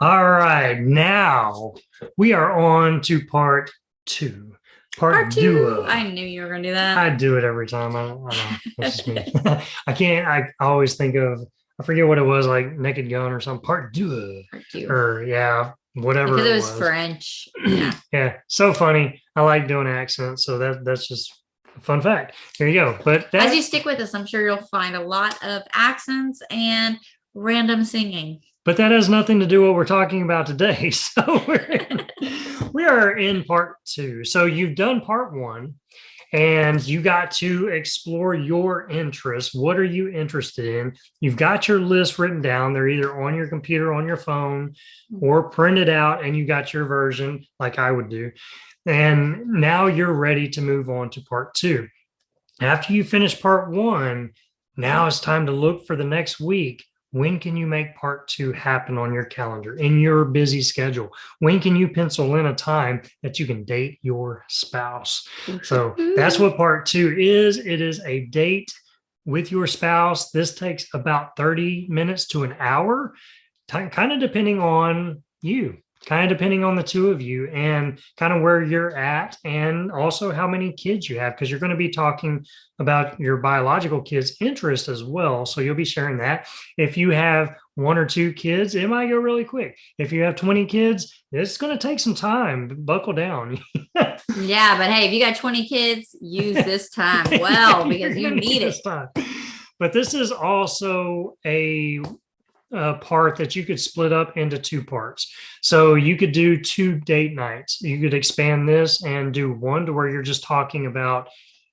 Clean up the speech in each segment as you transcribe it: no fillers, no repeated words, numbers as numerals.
All right, now we are on to part two. Part Part two. deux. I knew you were going to do that. I do it every time. I know. That's just me. I can't, I always think of, I forget what it was, like Naked Gun or something. Part deux. Part two. Or, yeah, Because whatever it it was was. French. Yeah. Yeah, so funny. I like doing accents. So that's just a fun fact. Here you go. But As you that, stick with us, I'm sure you'll find a lot of accents and random singing. But that has nothing to do with what we're talking about today. So we are in part two. So you've done part one and you got to explore your interests. What are you interested in? You've got your list written down. They're either on your computer, on your phone, or printed out, and you got your version like I would do. And now you're ready to move on to part two. After you finish part one, now it's time to look for the next week. When can you make part two happen on your calendar in your busy schedule? When can you pencil in a time that you can date your spouse? So that's what part two is. It is a date with your spouse. This takes about 30 minutes to an hour, kind of depending on you, kind of depending on the two of you and kind of where you're at and also how many kids you have, because you're going to be talking about your biological kids' interest as well. So you'll be sharing that. If you have one or two kids, it might go really quick. If you have 20 kids, it's going to take some time. Buckle down. Yeah, but hey, if you got 20 kids, use this time well because you need it. Time. But this is also a part that you could split up into two parts. So you could do two date nights. You could expand this and do one to where you're just talking about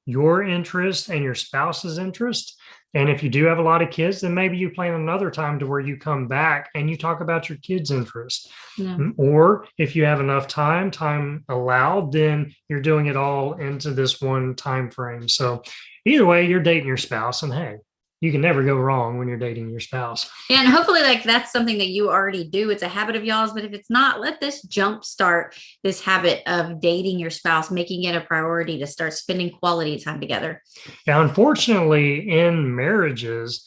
your interest and your spouse's interest. And if you do have a lot of kids, then maybe you plan another time to where you come back and you talk about your kids' interest. Yeah. Or if you have enough time allowed, then you're doing it all into this one time frame. So either way, you're dating your spouse, and hey, you can never go wrong when you're dating your spouse. And hopefully, like that's something that you already do. It's a habit of y'all's, but if it's not, let this jumpstart this habit of dating your spouse, making it a priority to start spending quality time together. Now, unfortunately, in marriages,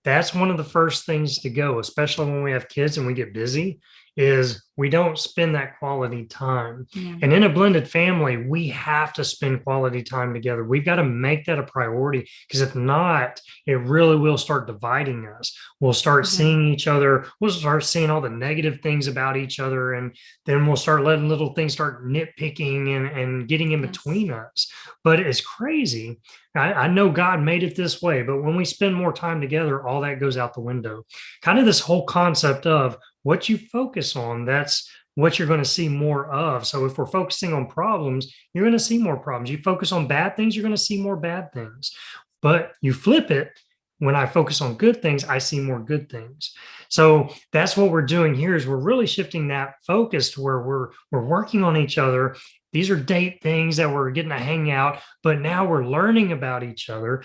that's one of the first things to go, especially when we have kids and we get busy, is we don't spend that quality time. Yeah. And in a blended family, we have to spend quality time together. We've got to make that a priority, because if not, it really will start dividing us. We'll start seeing each other. We'll start seeing all the negative things about each other. And then we'll start letting little things start nitpicking and getting in between us. But it's crazy. I know God made it this way, but when we spend more time together, all that goes out the window. Kind of this whole concept of what you focus on, that's what you're going to see more of. So if we're focusing on problems, you're going to see more problems. You focus on bad things, you're going to see more bad things. But you flip it. When I focus on good things, I see more good things. So that's what we're doing here, is we're really shifting that focus to where we're working on each other. These are date things that we're getting to hang out, but now we're learning about each other.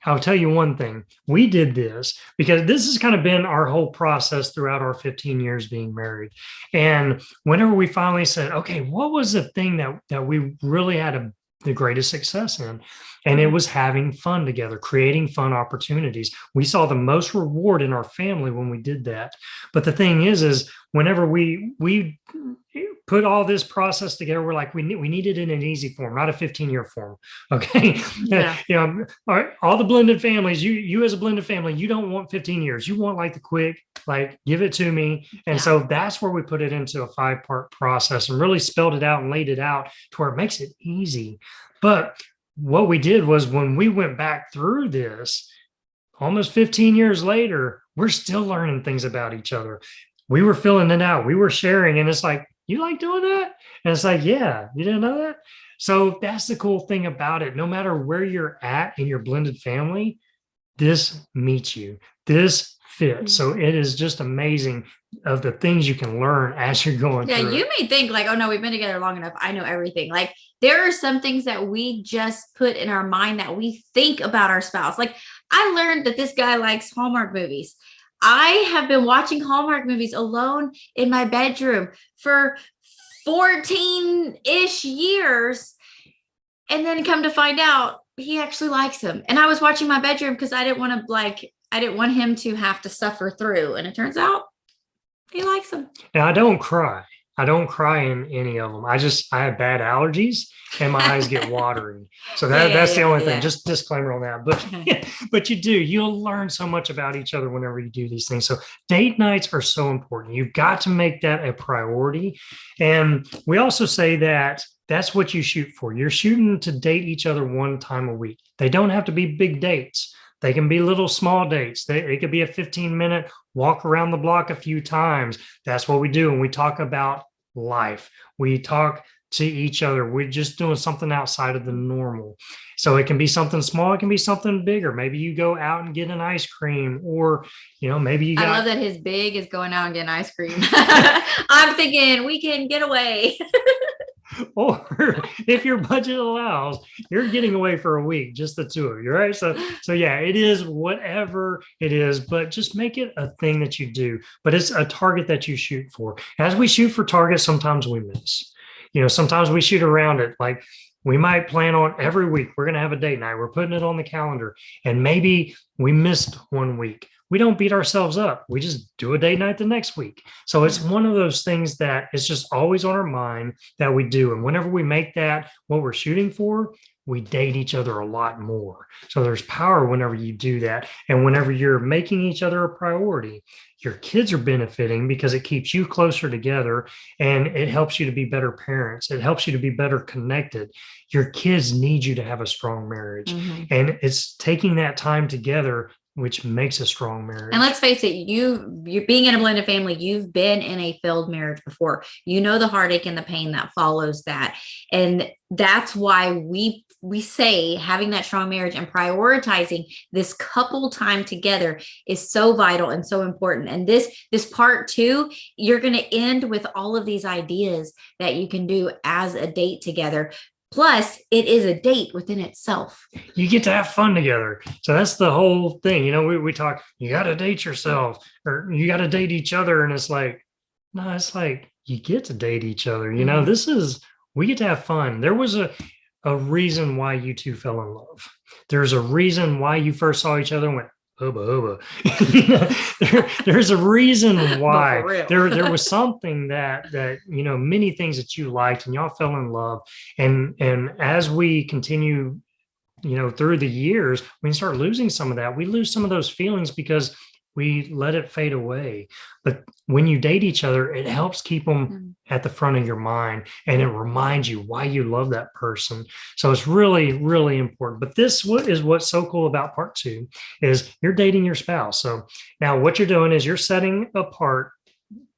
I'll tell you one thing. We did this because this has kind of been our whole process throughout our 15 years being married. And whenever we finally said, okay, what was the thing that we really had the greatest success in? And it was having fun together, creating fun opportunities. We saw the most reward in our family when we did that. But the thing is whenever we put all this process together, we're like, we need it in an easy form, not a 15-year form. Okay. Yeah. All the blended families, you as a blended family, you don't want 15 years. You want like the quick, like, give it to me. And so that's where we put it into a 5-part process and really spelled it out and laid it out to where it makes it easy. But what we did was, when we went back through this almost 15 years later, we're still learning things about each other. We were filling it out. We were sharing, and it's like, you like doing that? And it's like, yeah, you didn't know that? So that's the cool thing about it. No matter where you're at in your blended family, this meets you. This fits. So it is just amazing of the things you can learn as you're going through. Yeah, you may think like, oh no, we've been together long enough. I know everything. Like, there are some things that we just put in our mind that we think about our spouse. Like, I learned that this guy likes Hallmark movies. I have been watching Hallmark movies alone in my bedroom for 14-ish years. And then come to find out he actually likes him. And I was watching my bedroom because I didn't want him to have to suffer through. And it turns out He likes them. And I don't cry. I don't cry in any of them. I have bad allergies and my eyes get watery. So that's the only thing. Just disclaimer on that. But but you'll learn so much about each other whenever you do these things. So date nights are so important. You've got to make that a priority. And we also say that that's what you shoot for. You're shooting to date each other one time a week. They don't have to be big dates. They can be little small dates. It could be a 15-minute walk around the block a few times. That's what we do when we talk about life. We talk to each other. We're just doing something outside of the normal. So it can be something small. It can be something bigger. Maybe you go out and get an ice cream, or, maybe you got. I love that his big is going out and getting ice cream. I'm thinking we can get away. Or if your budget allows, you're getting away for a week, just the two of you, right? So yeah, it is whatever it is, but just make it a thing that you do. But it's a target that you shoot for. As we shoot for targets, sometimes we miss. Sometimes we shoot around it. Like we might plan on every week, we're going to have a date night. We're putting it on the calendar. And maybe we missed one week. We don't beat ourselves up. We just do a date night the next week. So it's one of those things that is just always on our mind that we do. And whenever we make that what we're shooting for, we date each other a lot more. So there's power whenever you do that. And whenever you're making each other a priority, your kids are benefiting because it keeps you closer together and it helps you to be better parents. It helps you to be better connected. Your kids need you to have a strong marriage. Mm-hmm. And it's taking that time together which makes a strong marriage. And let's face it, you being in a blended family, you've been in a failed marriage before. You know the heartache and the pain that follows that. And that's why we say having that strong marriage and prioritizing this couple time together is so vital and so important. And this part 2, you're going to end with all of these ideas that you can do as a date together. Plus, it is a date within itself. You get to have fun together. So that's the whole thing. We talk, you got to date yourself or you got to date each other. And it's like, no, it's like you get to date each other. Mm-hmm. We get to have fun. There was a reason why you two fell in love. There's a reason why you first saw each other and went, hubba, hubba. There's a reason why. there was something that many things that you liked and y'all fell in love. And as we continue, through the years, we start losing some of that. We lose some of those feelings because we let it fade away. But when you date each other, it helps keep them at the front of your mind and it reminds you why you love that person. So it's really, really important. But this is what's so cool about part 2 is you're dating your spouse. So now what you're doing is you're setting apart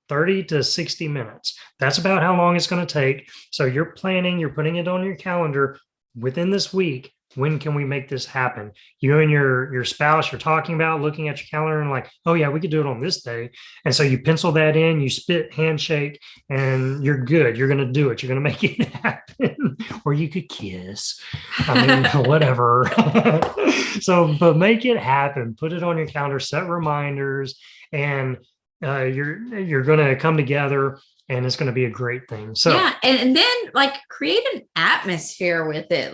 30 to 60 minutes. That's about how long it's going to take. So you're planning, you're putting it on your calendar within this week. When can we make this happen? You and your spouse, you're talking about looking at your calendar and like, oh yeah, we could do it on this day. And so you pencil that in, you spit, handshake, and you're good. You're going to do it. You're going to make it happen. Or you could kiss. Whatever. But make it happen. Put it on your calendar, set reminders, and you're going to come together. And it's going to be a great thing. So yeah, and then create an atmosphere with it.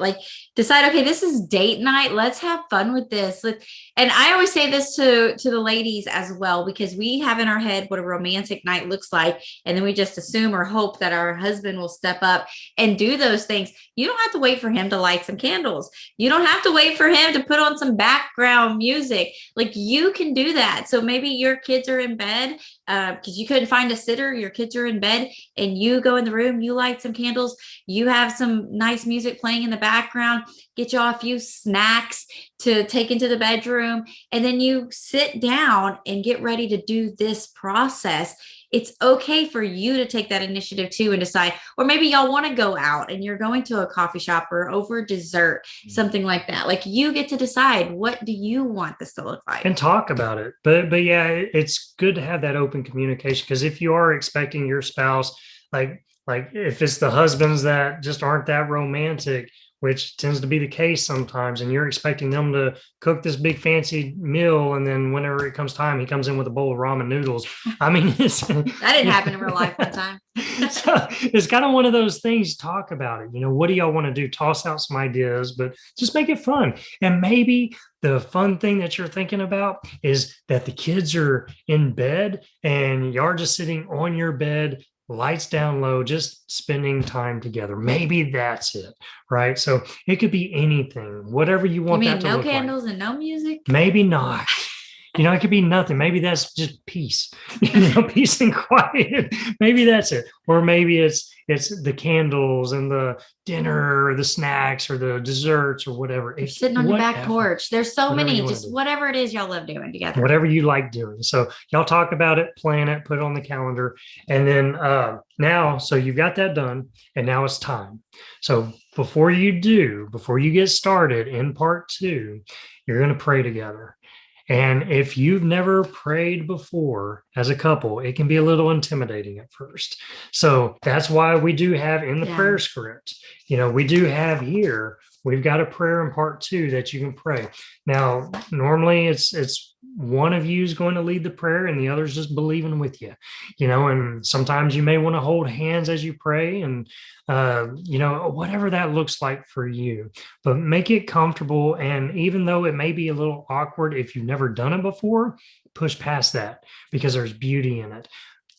Decide, okay, this is date night. Let's have fun with this. And I always say this to the ladies as well, because we have in our head what a romantic night looks like, and then we just assume or hope that our husband will step up and do those things. You don't have to wait for him to light some candles. You don't have to wait for him to put on some background music. You can do that. So maybe your kids are in bed because you couldn't find a sitter. Your kids are in bed and you go in the room, you light some candles, you have some nice music playing in the background, get you a few snacks to take into the bedroom, and then you sit down and get ready to do this process. It's okay for you to take that initiative too and decide, or maybe y'all want to go out and you're going to a coffee shop or over dessert, something like that. You get to decide, what do you want this to look like? And talk about it. But yeah, it's good to have that open communication, because if you are expecting your spouse, like if it's the husbands that just aren't that romantic, which tends to be the case sometimes. And you're expecting them to cook this big fancy meal. And then whenever it comes time, he comes in with a bowl of ramen noodles. I mean, That didn't happen in real life one time. So it's kind of one of those things. Talk about it. What do y'all want to do? Toss out some ideas, but just make it fun. And maybe the fun thing that you're thinking about is that the kids are in bed and you're just sitting on your bed, lights down low, just spending time together. Maybe that's it, right? So it could be anything, whatever you want. You mean that to no look candles like. and no music? Maybe not. It could be nothing. Maybe that's just peace, peace and quiet. Maybe that's it. Or maybe it's the candles and the dinner or the snacks or the desserts or whatever. You're sitting on your back porch. There's so Whatever many, you wanna just do. whatever it is y'all love doing together. Whatever you like doing. So y'all talk about it, plan it, put it on the calendar. And then now, so you've got that done. And now it's time. So before you get started in part 2, you're going to pray together. And if you've never prayed before as a couple, it can be a little intimidating at first. So that's why we do have in the prayer script, we do have here, we've got a prayer in part 2 that you can pray. Now, normally it's one of you is going to lead the prayer and the other's just believing with you, and sometimes you may want to hold hands as you pray and, whatever that looks like for you, but make it comfortable. And even though it may be a little awkward, if you've never done it before, push past that because there's beauty in it.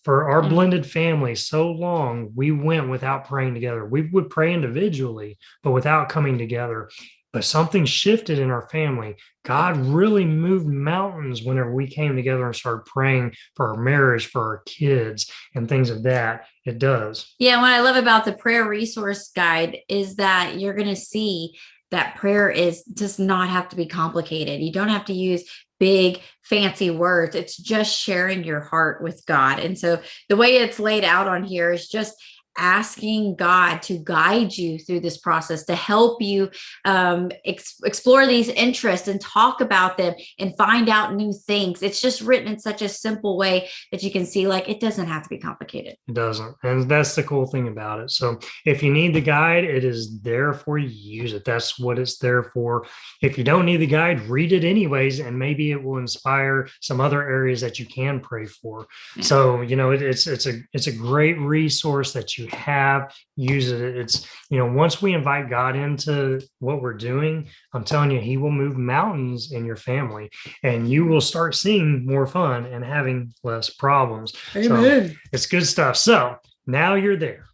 For our blended family, so long we went without praying together. We would pray individually, but without coming together. But something shifted in our family. God really moved mountains whenever we came together and started praying for our marriage, for our kids, and things of that. It does. Yeah. What I love about the prayer resource guide is that you're going to see that prayer does not have to be complicated. You don't have to use big fancy words. It's just sharing your heart with God. And so the way it's laid out on here is just asking God to guide you through this process, to help you explore these interests and talk about them and find out new things. It's just written in such a simple way that you can see, like, it doesn't have to be complicated. It doesn't. And that's the cool thing about it. So if you need the guide, it is there for you. Use it. That's what it's there for. If you don't need the guide, read it anyways, and maybe it will inspire some other areas that you can pray for. Yeah. So, it's a great resource that you have. Use it. It's, once we invite God into what we're doing, I'm telling you, he will move mountains in your family and you will start seeing more fun and having less problems. Amen. So it's good stuff. So now you're there.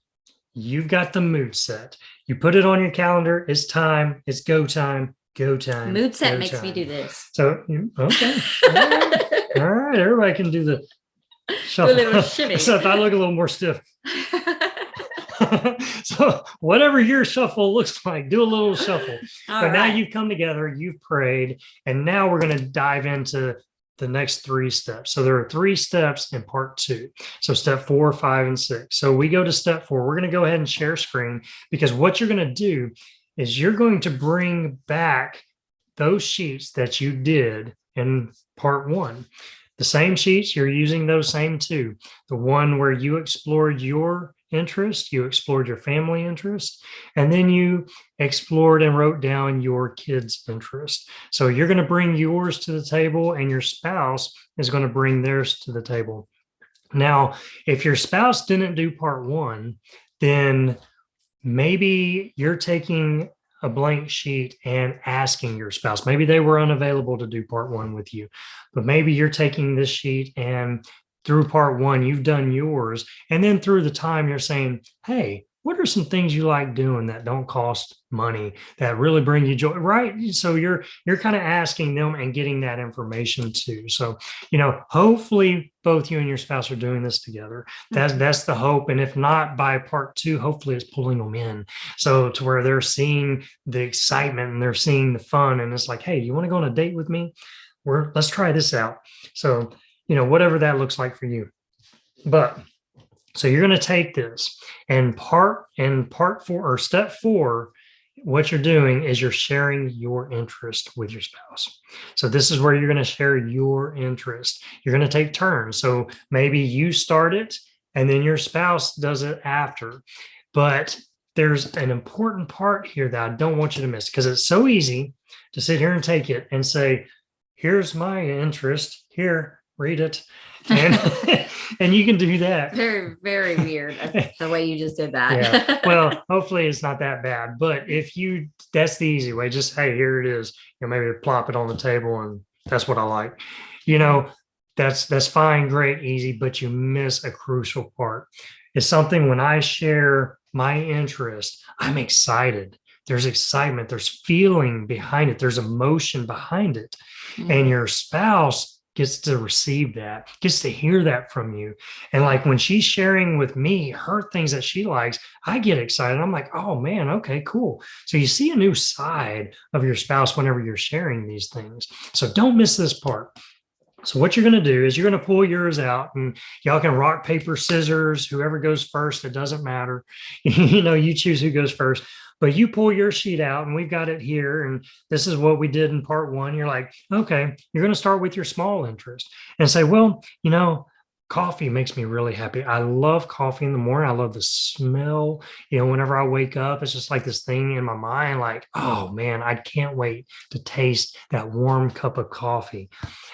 You've got the mood set. You put it on your calendar. It's time. It's go time. Go time. Mood set makes me do this. So, okay. All right. Everybody can do the shuffle. A little shimmy. Except I look a little more stiff. So whatever your shuffle looks like, do a little shuffle. But now you've come together, you've prayed, and now we're going to dive into the next 3 steps. So there are 3 steps in part 2. So step 4, 5, and 6. So we go to step 4. We're going to go ahead and share screen, because what you're going to do is you're going to bring back those sheets that you did in part 1. The same sheets, you're using those same 2. The one where you explored your interest, you explored your family interest, and then you explored and wrote down your kids' interest. So you're going to bring yours to the table, and your spouse is going to bring theirs to the table. Now, if your spouse didn't do part 1, then maybe you're taking a blank sheet and asking your spouse. Maybe they were unavailable to do part 1 with you, but maybe you're taking this sheet and through part 1, you've done yours. And then through the time you're saying, hey, what are some things you like doing that don't cost money, that really bring you joy, right? So you're kind of asking them and getting that information too. So, hopefully both you and your spouse are doing this together. That's the hope. And if not, by part 2, hopefully it's pulling them in. So to where they're seeing the excitement and they're seeing the fun. And it's like, hey, you want to go on a date with me? Let's try this out. So, whatever that looks like for you. But so you're going to take this and part 4 or step 4, what you're doing is you're sharing your interest with your spouse. So this is where you're going to share your interest. You're going to take turns. So maybe you start it and then your spouse does it after. But there's an important part here that I don't want you to miss because it's so easy to sit here and take it and say, here's my interest here, read it. And and you can do that. Very, very weird the way you just did that. Yeah. Well, hopefully it's not that bad. But if you, that's the easy way. Just, hey, here it is. Maybe plop it on the table and that's what I like. That's fine, great, easy, but you miss a crucial part. It's something when I share my interest, I'm excited. There's excitement, there's feeling behind it, there's emotion behind it. Mm-hmm. And your spouse gets to receive that, gets to hear that from you. And like when she's sharing with me her things that she likes, I get excited. I'm like, oh man, okay, cool. So you see a new side of your spouse whenever you're sharing these things. So don't miss this part. So what you're going to do is you're going to pull yours out and y'all can rock, paper, scissors, whoever goes first, it doesn't matter. You choose who goes first. But you pull your sheet out and we've got it here. And this is what we did in part one. You're like, okay, you're going to start with your small interest and say, well, coffee makes me really happy. I love coffee in the morning. I love the smell. Whenever I wake up, it's just like this thing in my mind, like, oh man, I can't wait to taste that warm cup of coffee.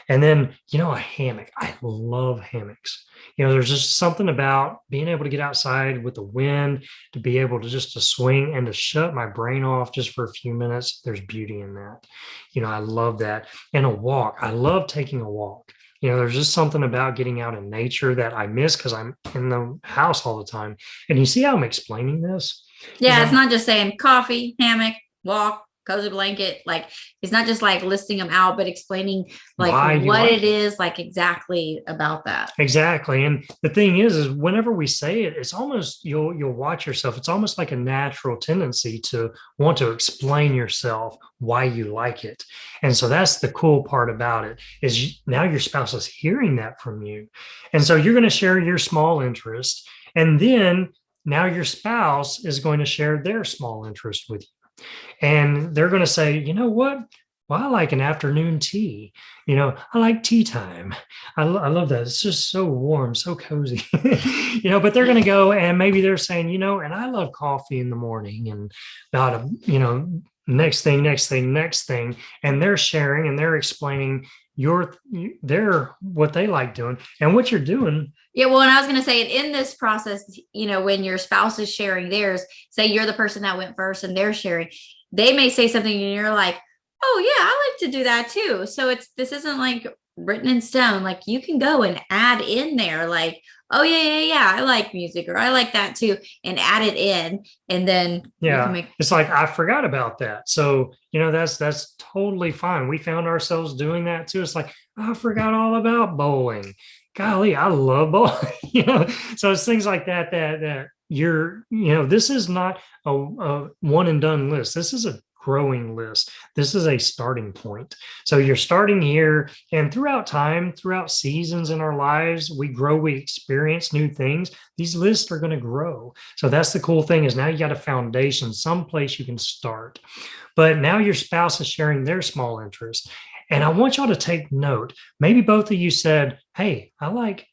And then, a hammock. I love hammocks. There's just something about being able to get outside with the wind, to be able to just to swing and to shut my brain off just for a few minutes. There's beauty in that. I love that. And a walk. I love taking a walk. There's just something about getting out in nature that I miss because I'm in the house all the time. And you see how I'm explaining this? Yeah, it's not just saying coffee, hammock, walk, cozy blanket. Like it's not just like listing them out, but explaining like what it is, like exactly about that. Exactly. And the thing is whenever we say it, it's almost you'll watch yourself. It's almost like a natural tendency to want to explain yourself why you like it. And so that's the cool part about it is now your spouse is hearing that from you. And so you're going to share your small interest. And then now your spouse is going to share their small interest with you. And they're going to say, you know what? Well, I like an afternoon tea. I like tea time. I love that. It's just so warm, so cozy. But they're going to go and maybe they're saying, and I love coffee in the morning and about next thing. And they're sharing and they're explaining what they like doing and what you're doing. Yeah. Well, and I was going to say in this process, when your spouse is sharing theirs, say you're the person that went first and they're sharing, they may say something and you're like, oh yeah, I like to do that too. So this isn't like written in stone. Like you can go and add in there like, oh yeah, I like music or I like that too, and add it in. And then it's like, I forgot about that. So, that's totally fine. We found ourselves doing that too. It's like, I forgot all about bowling. Golly, I love bowling. So it's things like that you're, this is not a one and done list. This is a growing list. This is a starting point. So you're starting here, and throughout time, throughout seasons in our lives, we grow, we experience new things. These lists are going to grow. So that's the cool thing is now you got a foundation, someplace you can start. But now your spouse is sharing their small interest. And I want y'all to take note. Maybe both of you said, hey, I like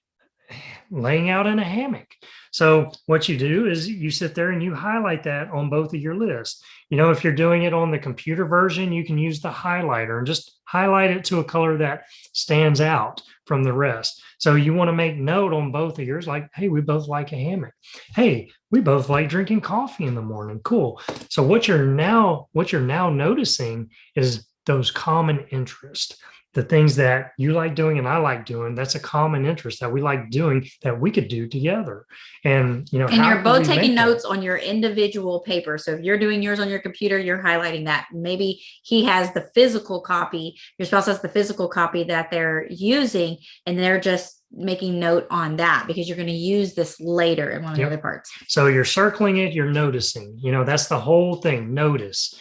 laying out in a hammock. So what you do is you sit there and you highlight that on both of your lists. If you're doing it on the computer version, you can use the highlighter and just highlight it to a color that stands out from the rest. So you want to make note on both of yours, like, hey, we both like a hammock. Hey, we both like drinking coffee in the morning. Cool. So what you're now noticing is those common interests. The things that you like doing and I like doing, that's a common interest that we like doing that we could do together. And, and you're both taking notes on your individual paper. So if you're doing yours on your computer, you're highlighting that. Maybe he has the physical copy, your spouse has the physical copy that they're using, and they're just making note on that because you're going to use this later in one of the other parts. So you're circling it, you're noticing, that's the whole thing. Notice.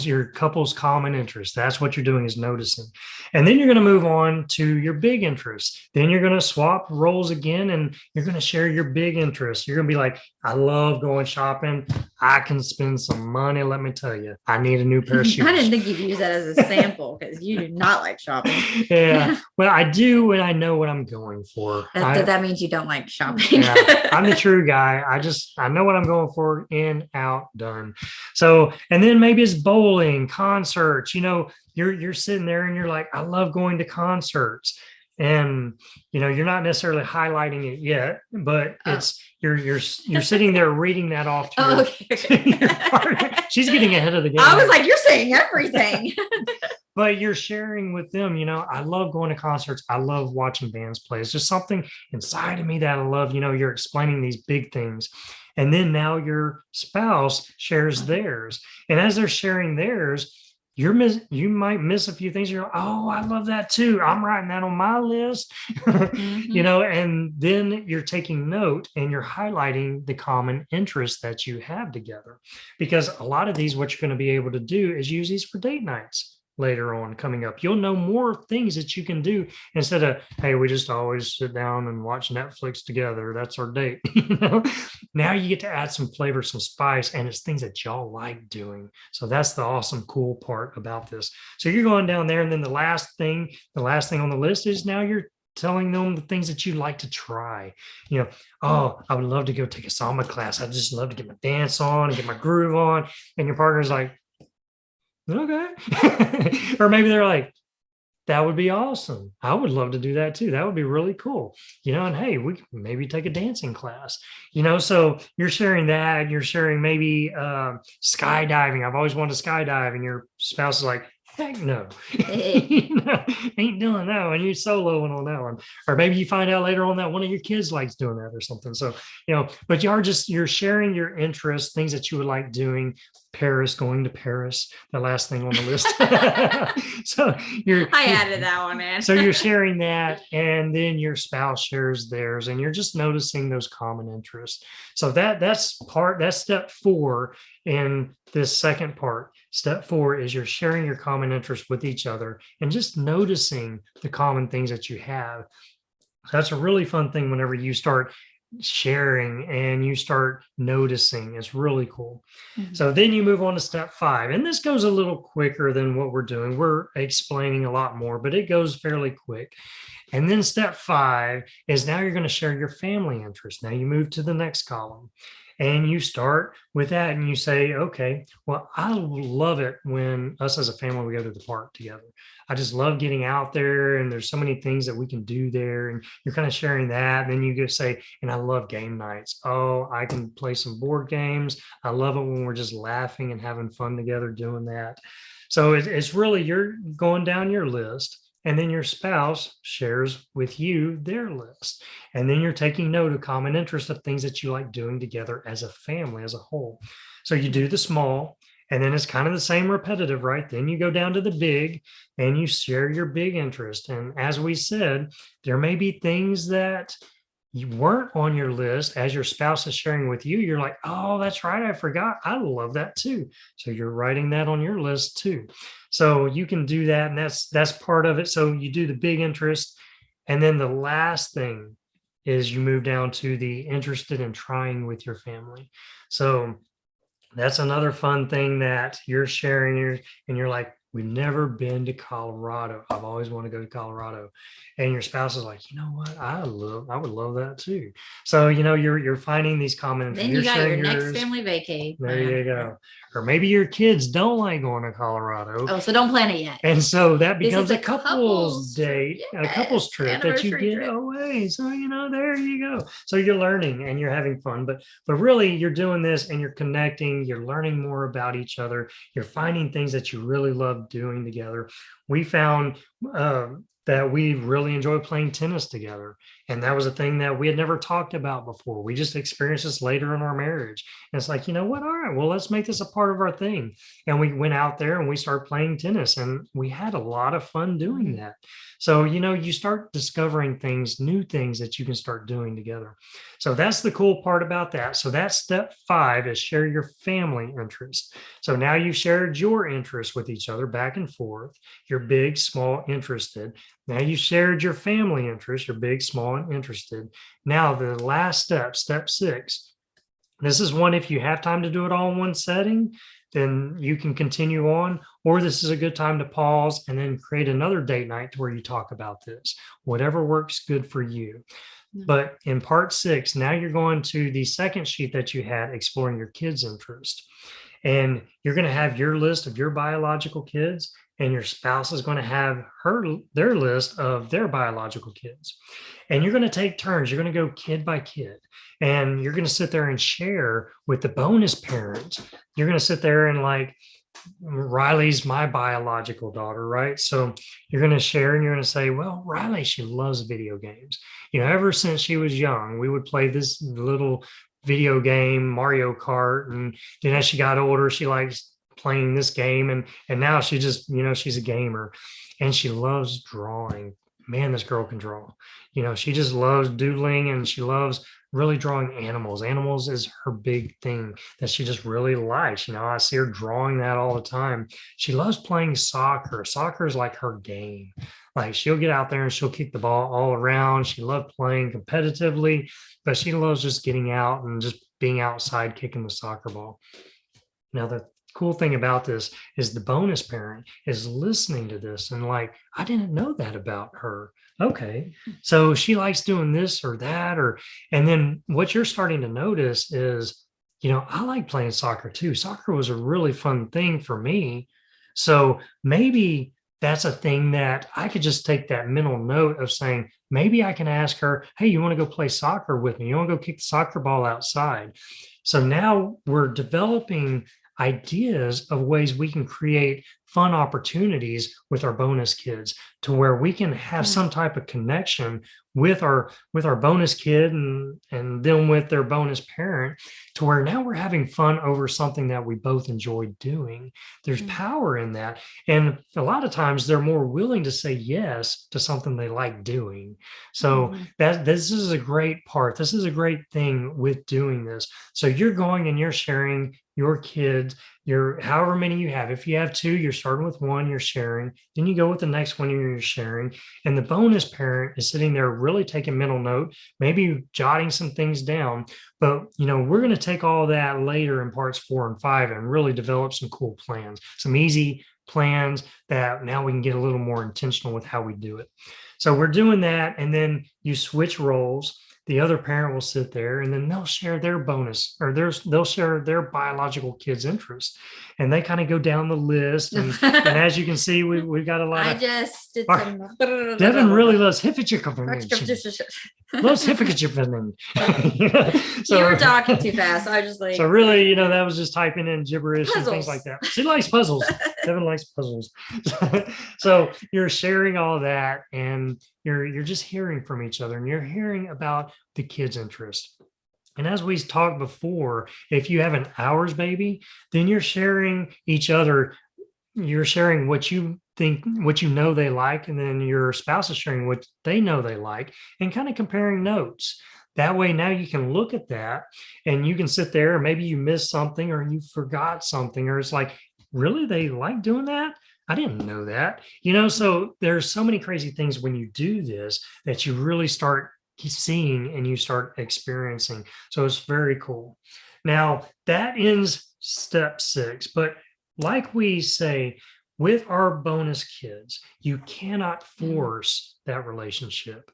your couple's common interest. That's what you're doing, is noticing. And then you're going to move on to your big interests. Then you're going to swap roles again, and you're going to share your big interests. You're going to be like, I love going shopping. I can spend some money. Let me tell you, I need a new pair of shoes. I didn't think you'd use that as a sample because you do not like shopping. Yeah. Well, I do, and I know what I'm going for. That means you don't like shopping. Yeah, I'm the true guy. I know what I'm going for, in, out, done. So, and then maybe it's bowling, concerts. You're sitting there and you're like, I love going to concerts. And you're not necessarily highlighting it yet, but it's you're sitting there reading that off to your partner. She's getting ahead of the game. I was like, you're saying everything. But you're sharing with them, I love going to concerts. I love watching bands play. It's just something inside of me that I love. You're explaining these big things. And then now your spouse shares theirs. And as they're sharing theirs, you might miss a few things. You're like, oh, I love that too. I'm writing that on my list. And then you're taking note and you're highlighting the common interests that you have together. Because a lot of these, what you're going to be able to do is use these for date nights later on coming up. You'll know more things that you can do instead of, hey, we just always sit down and watch Netflix together. That's our date. Now you get to add some flavor, some spice, and it's things that y'all like doing. So that's the awesome, cool part about this. So you're going down there, and then the last thing on the list is now you're telling them the things that you like to try. Oh, I would love to go take a samba class. I just love to get my dance on and get my groove on. And your partner's like, okay. Or maybe they're like, that would be awesome. I would love to do that too. That would be really cool. And hey, we can maybe take a dancing class, so you're sharing that. You're sharing maybe skydiving. I've always wanted to skydive, and your spouse is like, heck no, ain't doing that one. You soloing on that one. Or maybe you find out later on that one of your kids likes doing that or something. So, but you're sharing your interests, things that you would like doing. Going to Paris, the last thing on the list. So I added that one in. So you're sharing that, and then your spouse shares theirs, and you're just noticing those common interests. So that's step 4 in this second part. Step 4 is you're sharing your common interests with each other and just noticing the common things that you have. That's a really fun thing whenever you start sharing and you start noticing. It's really cool. So then you move on to step 5, and this goes a little quicker than what we're doing. We're explaining a lot more, but it goes fairly quick. And then step 5 is now you're going to share your family interest. Now you move to the next column. And you start with that and you say, okay, well, I love it when us as a family, we go to the park together. I just love getting out there, and there's so many things that we can do there. And you're kind of sharing that. And then you go say, and I love game nights. Oh, I can play some board games. I love it when we're just laughing and having fun together doing that. So it's really, you're going down your list. And then your spouse shares with you their list. And then you're taking note of common interests of things that you like doing together as a family, as a whole. So you do the small, and then it's kind of the same repetitive, right? Then you go down to the big and you share your big interest. And as we said, there may be things that you weren't on your list. As your spouse is sharing with you, you're like, oh, that's right, I forgot. I love that too. So you're writing that on your list too. So you can do that, and that's part of it. So you do the big interest. And then the last thing is you move down to the interested in trying with your family. So that's another fun thing that you're sharing, and you're like, we've never been to Colorado. I've always wanted to go to Colorado. And your spouse is like, you know what? I would love that too. So, you're finding these common. Then you got your next family vacation. There you go. Or maybe your kids don't like going to Colorado. Oh, so don't plan it yet. And so that becomes a couple's date, a couple's trip that you get trip. away. So, there you go. So you're learning and you're having fun, but really you're doing this and you're connecting, you're learning more about each other. You're finding things that you really love doing together. We found that we really enjoy playing tennis together. And that was a thing that we had never talked about before. We just experienced this later in our marriage. And it's like, you know what? All right, well, let's make this a part of our thing. And we went out there and we started playing tennis, and we had a lot of fun doing that. So, you start discovering things, new things that you can start doing together. So that's the cool part about that. So that's step 5, is share your family interest. So now you've shared your interest with each other back and forth. You're big, small, interested. Now you shared your family interest. You're big, small, and interested. Now the last step, step 6. This is one, if you have time to do it all in one setting, then you can continue on, or this is a good time to pause and then create another date night to where you talk about this, whatever works good for you. But in part 6, now you're going to the second sheet that you had, exploring your kids' interest. And you're going to have your list of your biological kids, and your spouse is going to have their list of their biological kids. And you're going to take turns. You're going to go kid by kid, and you're going to sit there and share with the bonus parent. You're going to sit there and like, Riley's my biological daughter, right? So you're going to share and you're going to say, well, Riley, she loves video games. Ever since she was young, we would play this little video game, Mario Kart. And then as she got older, she likes playing this game. And now she just, she's a gamer, and she loves drawing. Man, this girl can draw. She just loves doodling, and she loves really drawing animals. Animals is her big thing that she just really likes. I see her drawing that all the time. She loves playing soccer. Soccer is like her game. Like, she'll get out there and she'll kick the ball all around. She loves playing competitively, but she loves just getting out and just being outside kicking the soccer ball. Now, the cool thing about this is the bonus parent is listening to this and like, I didn't know that about her. Okay, so she likes doing this or that, and then what you're starting to notice is, I like playing soccer too. Soccer was a really fun thing for me. So maybe that's a thing that I could just take that mental note of saying, maybe I can ask her, hey, you want to go play soccer with me? You want to go kick the soccer ball outside? So now we're developing ideas of ways we can create fun opportunities with our bonus kids, to where we can have some type of connection with our bonus kid and them with their bonus parent, to where now we're having fun over something that we both enjoy doing. There's power in that. And a lot of times they're more willing to say yes to something they like doing. So this is a great part. This is a great thing with doing this. So you're going and you're sharing your kids, your however many you have. If you have 2, you're starting with 1, you're sharing. Then you go with the next one, you're sharing. And the bonus parent is sitting there really taking mental note, maybe jotting some things down. But, we're going to take all that later in parts 4 and 5 and really develop some cool plans, some easy plans that now we can get a little more intentional with how we do it. So we're doing that. And then you switch roles. The other parent will sit there, and then they'll share their bonus, or they'll share their biological kids' interest, and they kind of go down the list. And as you can see, we've got a lot. I just did some. Devin really loves Loves So you were talking too fast. I was just like. So really, that was just typing in gibberish puzzles. And things like that. She likes puzzles. Devin likes puzzles. So you're sharing all that, and you're just hearing from each other, and you're hearing about the kids' interest. And as we talked before, if you have an hours baby, then you're sharing each other. You're sharing what you think, what they like, and then your spouse is sharing what they know they like, and kind of comparing notes. That way, now you can look at that and you can sit there, and maybe you missed something or you forgot something, or it's like, really, they like doing that? I didn't know that. So there's so many crazy things when you do this that you really start seeing and you start experiencing. So it's very cool. Now that ends step 6, but like we say, with our bonus kids, you cannot force that relationship.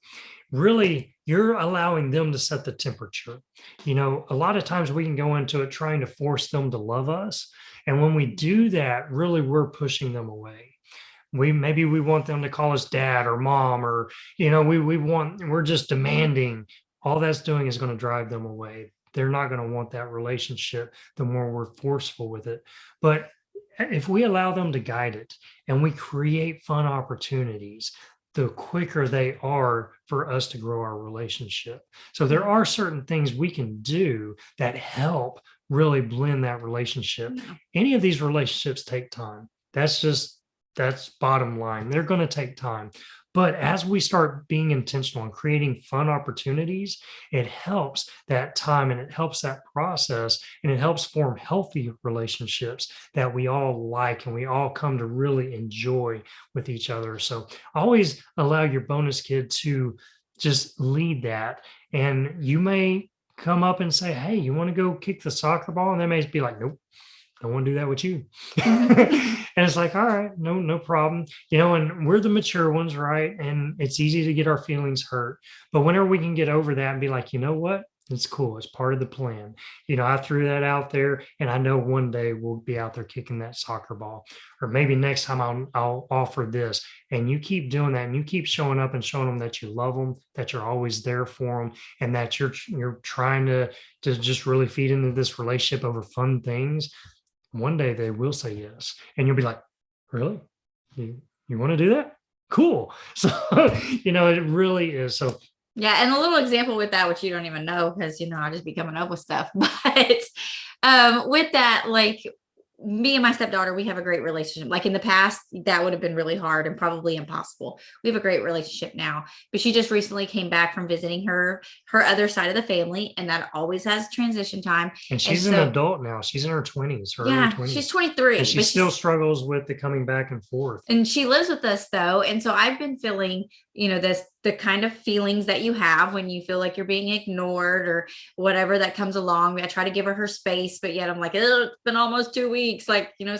Really, you're allowing them to set the temperature. A lot of times we can go into it trying to force them to love us. And when we do that, really, we're pushing them away. Maybe we want them to call us dad or mom, or, we're just demanding. All that's doing is going to drive them away. They're not going to want that relationship the more we're forceful with it. But if we allow them to guide it and we create fun opportunities, the quicker they are for us to grow our relationship. So there are certain things we can do that help really blend that relationship. Yeah. Any of these relationships take time. That's bottom line. They're going to take time. But as we start being intentional and creating fun opportunities, it helps that time and it helps that process and it helps form healthy relationships that we all like and we all come to really enjoy with each other. So always allow your bonus kid to just lead that. And you may come up and say, "Hey, you want to go kick the soccer ball?" And they may be like, "Nope, I want to do that with you." And it's like, all right, no problem. And we're the mature ones, right? And it's easy to get our feelings hurt. But whenever we can get over that and be like, you know what? It's cool. It's part of the plan. I threw that out there and I know one day we'll be out there kicking that soccer ball. Or maybe next time I'll offer this. And you keep doing that and you keep showing up and showing them that you love them, that you're always there for them, and that you're trying to just really feed into this relationship over fun things. One day they will say yes. And you'll be like, really? You want to do that? Cool. So, it really is. So Yeah, and a little example with that, which you don't even know, because I just be coming up with stuff. But with that, like me and my stepdaughter, we have a great relationship. Like in the past, that would have been really hard and probably impossible. We have a great relationship now, but she just recently came back from visiting her other side of the family, and that always has transition time. and she's an adult now. She's in her 20s, her early Yeah, 20s. she's 23, And she but still struggles with the coming back and forth. and she lives with us though. And so I've been feeling, the kind of feelings that you have when you feel like you're being ignored or whatever that comes along. I try to give her space, but yet I'm like, oh, it's been almost 2 weeks. Like, so I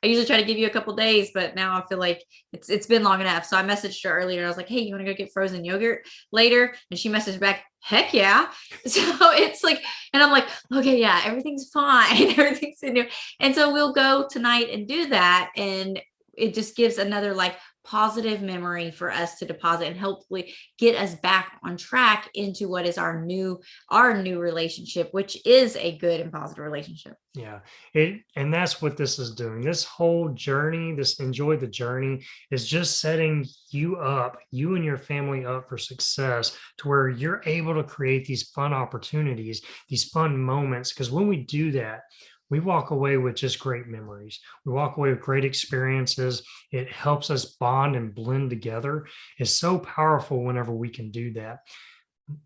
usually try to give you a couple days, but now I feel like it's been long enough. So I messaged her earlier and I was like, hey, you want to go get frozen yogurt later? And she messaged back, heck yeah. So it's like, and I'm like, okay, yeah, everything's fine. Everything's new. And so we'll go tonight and do that. And it just gives another like positive memory for us to deposit and hopefully get us back on track into what is our new relationship, which is a good and positive relationship. Yeah. And that's what this is doing. This whole journey, this enjoy the journey, is just setting you and your family up for success to where you're able to create these fun opportunities, these fun moments. Because when we do that, we walk away with just great memories. We walk away with great experiences. It helps us bond and blend together. It's so powerful whenever we can do that.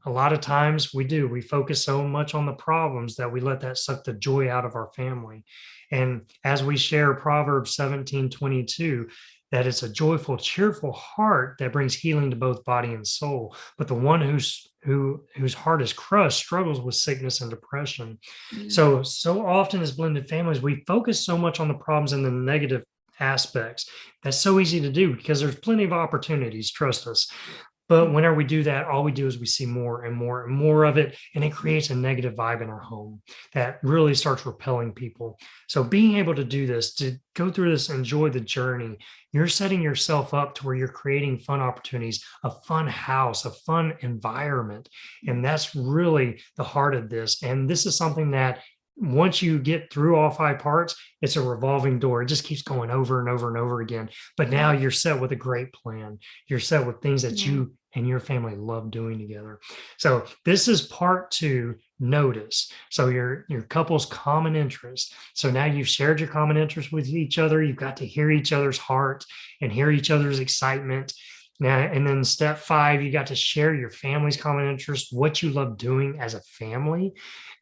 A lot of times we focus so much on the problems that we let that suck the joy out of our family. And as we share Proverbs 17:22, that it's a joyful, cheerful heart that brings healing to both body and soul. But the one whose heart is crushed struggles with sickness and depression. So often as blended families, we focus so much on the problems and the negative aspects. That's so easy to do because there's plenty of opportunities, trust us. But whenever we do that, all we do is we see more and more and more of it, and it creates a negative vibe in our home that really starts repelling people. So being able to do this, to go through this, enjoy the journey, you're setting yourself up to where you're creating fun opportunities, a fun house, a fun environment. And that's really the heart of this. And this is something that once you get through all 5 parts, it's a revolving door. It just keeps going over and over and over again. But now you're set with a great plan. You're set with things that you and your family love doing together. So this is part 2, notice. So your couple's common interest. So now you've shared your common interest with each other. You've got to hear each other's heart and hear each other's excitement. Now, and then step 5, you got to share your family's common interest, what you love doing as a family.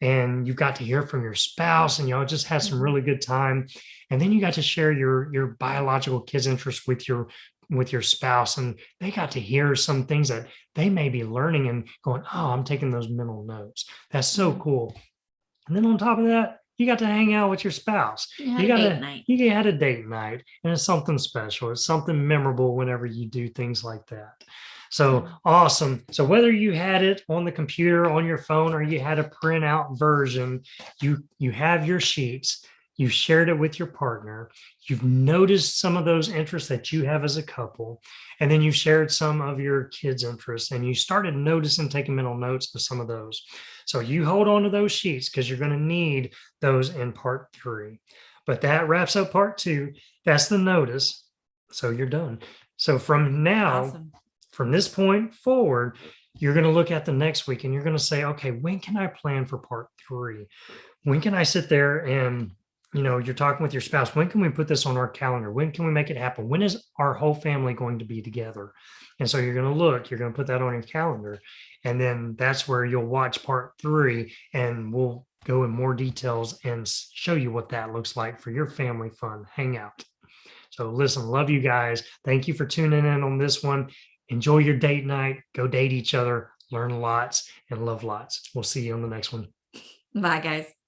And you've got to hear from your spouse and y'all just had some really good time. And then you got to share your biological kids' interest with your spouse. And they got to hear some things that they may be learning and going, oh, I'm taking those mental notes. That's so cool. And then on top of that, you got to hang out with your spouse. You had a date night, and it's something special. It's something memorable whenever you do things like that. So awesome. So whether you had it on the computer, on your phone, or you had a printout version, you have your sheets. You shared it with your partner. You've noticed some of those interests that you have as a couple. And then you shared some of your kids' interests and you started noticing, taking mental notes of some of those. So you hold on to those sheets because you're going to need those in part 3. But that wraps up part 2. That's the notice. So you're done. So from now, Awesome. from this point forward, you're going to look at the next week and you're going to say, okay, when can I plan for part 3? When can I sit there and, you're talking with your spouse, when can we put this on our calendar? When can we make it happen? When is our whole family going to be together? And so you're going to put that on your calendar. And then that's where you'll watch part 3 and we'll go in more details and show you what that looks like for your family fun hangout. So listen, love you guys. Thank you for tuning in on this one. Enjoy your date night. Go date each other, learn lots, and love lots. We'll see you on the next one. Bye, guys.